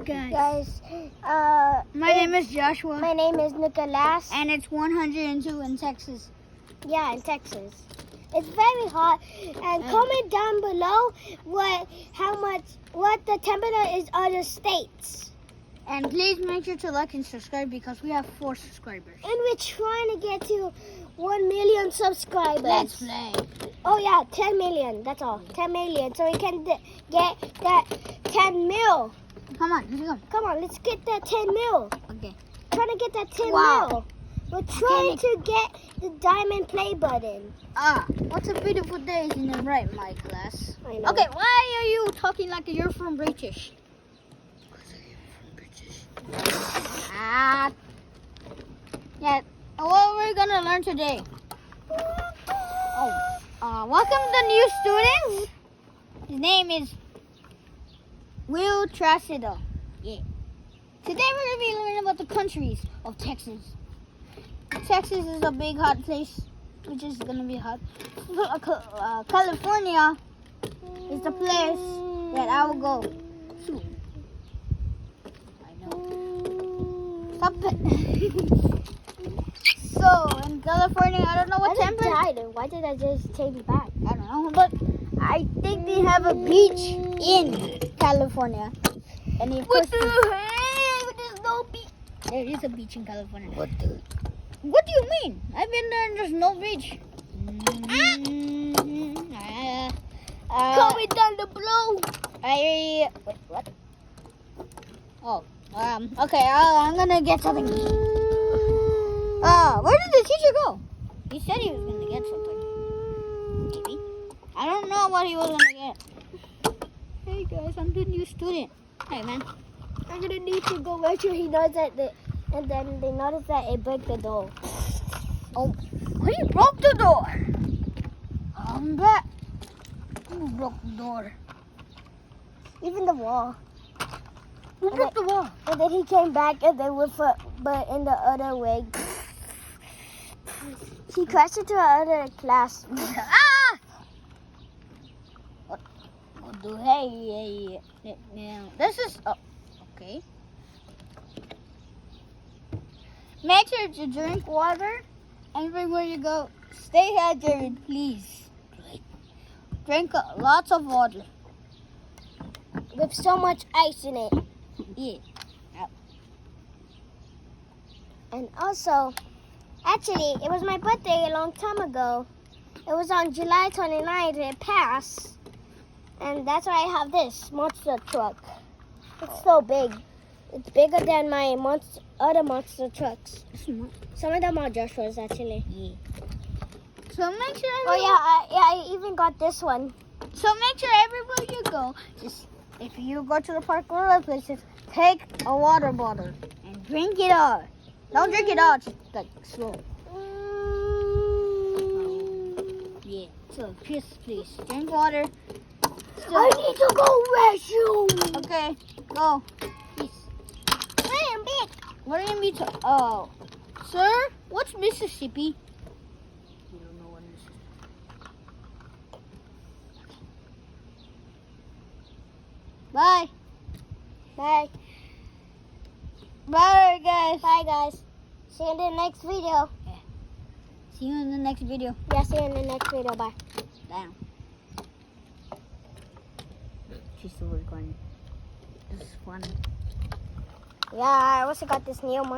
Guys, My name is Joshua. my name is Nicholas. And it's 102 in Texas. Yeah, in Texas. It's very hot. And comment down below what the temperature is other states. And please make sure to like and subscribe because we have 4 subscribers. And we're trying to get to 1 million subscribers. Let's play. Oh yeah, 10 million. That's all. 10 million. So we can get that 10 mil. Come on, let's go. Come on, let's get that 10 mil. Okay. Trying to get that 10 Wow. mil. We're trying to get the diamond play button. What's a beautiful day in the right, my class? I know. Okay, why are you talking like you're from British? Yeah. What we're gonna learn today? Welcome the new students. His name is Will Trasido. Yeah. Today we're gonna be learning about the countries of Texas. Texas is a big hot place, which is gonna be hot. California is the place that I will go to. I know. Stop it. So in California, I don't know what temperature. Why did I just take it back? I don't know, but I think they have a beach in California. And of course, There's no beach. there is a beach in California. What What do you mean? I've been there and there's no beach. Comment down below. Wait, what? Oh, okay, I'm gonna get something. Where did the teacher go? He said he was gonna get something. Maybe. I don't know what he was gonna get. Hey guys, I'm the new student. Hey man. I'm gonna need to go make sure he knows that and then they notice that it broke the door. Oh, he broke the door. I'm back. Who broke the door? Even the wall. Who broke the wall? And then he came back and then but in the other way. He crashed into another class. What do hey? Now this is okay. Make sure to drink water everywhere you go. Stay hydrated, please. Drink lots of water. With so much ice in it. Yeah. And also, actually, it was my birthday a long time ago. It was on July 29th. It passed. And that's why I have this monster truck. It's so big. It's bigger than my other monster trucks. Some of them are Joshua's, actually. Yeah. So make sure. I even got this one. So make sure everywhere you go, just if you go to the park or other places, take a water bottle and drink it all. Don't drink it all, just like slow. Yeah. So please drink water. I need to go restroom. Okay, go. Please. I am big. What are you mean to? Oh, sir, what's Mississippi? You don't know what Mississippi. Bye. Bye. Bye, guys. Bye, guys. See you in the next video. See you in the next video. Yeah, see you in the next video. Bye. Damn. She's still recording. This is fun. Yeah, I also got this new one.